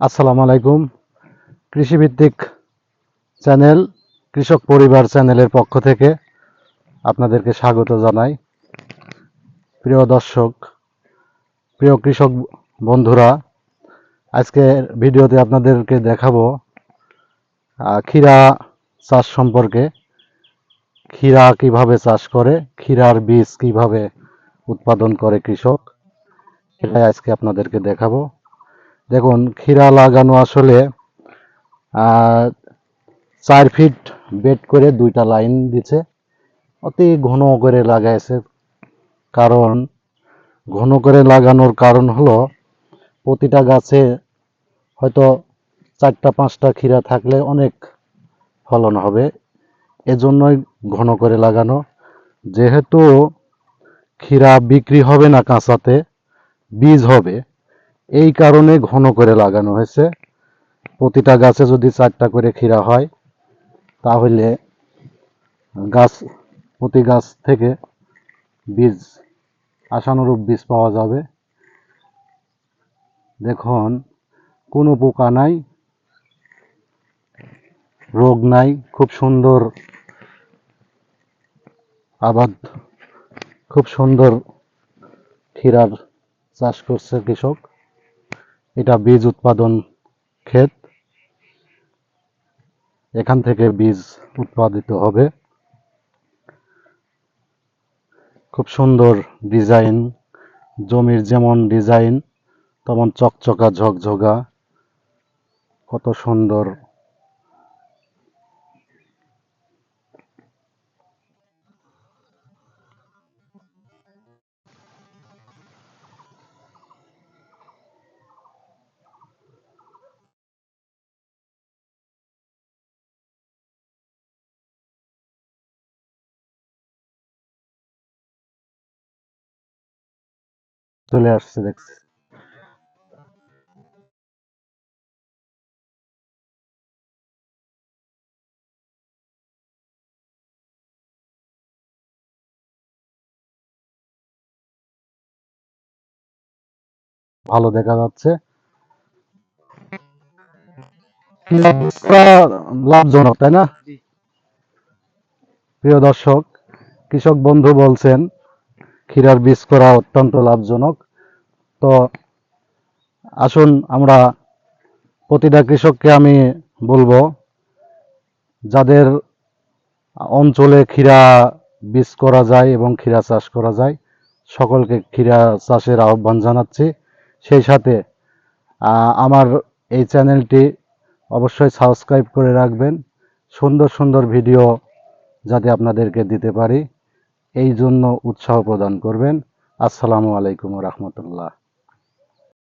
আসসালামু আলাইকুম। কৃষিভিত্তিক চ্যানেল কৃষক পরিবার চ্যানেলের পক্ষ থেকে আপনাদেরকে স্বাগত জানাই। প্রিয় দর্শক, প্রিয় কৃষক বন্ধুরা, আজকের ভিডিওতে আপনাদেরকে দেখাবো ক্ষীরা চাষ সম্পর্কে। ক্ষীরা কিভাবে চাষ করে, ক্ষীরার বীজ কিভাবে উৎপাদন করে কৃষক, এটাই আজকে আপনাদেরকে দেখাবো। দেখুন, ক্ষীরা লাগানো আসলে 4 ফিট বেড করে 2টা লাইন দিচ্ছে, অতি ঘন করে লাগাইছে। কারণ ঘন করে লাগানোর কারণ হলো প্রতিটা গাছে হয়তো 4টা 5টা ক্ষীরা থাকলে অনেক ফলন হবে, এজন্যই ঘন করে লাগানো। যেহেতু ক্ষীরা বিক্রি হবে না কাঁচাতে, বীজ হবে, এই কারণে ঘন করে লাগানো হয়েছে। প্রতিটা গাছে যদি 4টা করে ক্ষীরা হয় তাহলে প্রতি গাছ থেকে বীজ, আশানুরূপ বীজ পাওয়া যাবে। দেখুন, কোনো পোকা নাই, রোগ নাই, খুব সুন্দর আবাদ, খুব সুন্দর ক্ষীরার চাষ করছে কৃষক। এটা বীজ উৎপাদন ক্ষেত, এখান থেকে বীজ উৎপাদিত হবে। খুব সুন্দর ডিজাইন, জমির যেমন ডিজাইন তেমন চকচকা ঝকঝকা, কত সুন্দর। চলে আসছে দেখছি। ভালো দেখা যাচ্ছে। লাভজনক, তাই না? প্রিয় দর্শক, কৃষক বন্ধু বলছেন ক্ষীরার বীজ করা অত্যন্ত লাভজনক। তো আসুন, আমরা প্রতিটা কৃষককে আমি বলবো, যাদের অঞ্চলে ক্ষীরা বীজ করা যায় এবং ক্ষীরা চাষ করা যায়, সকলকে ক্ষীরা চাষের আহ্বান জানাচ্ছি। সেই সাথে আমার এই চ্যানেলটি অবশ্যই সাবস্ক্রাইব করে রাখবেন, সুন্দর সুন্দর ভিডিও যাতে আপনাদেরকে দিতে পারি এই জন্য উৎসাহ প্রদান করবেন। আসসালামু আলাইকুম রহমতুল্লাহ।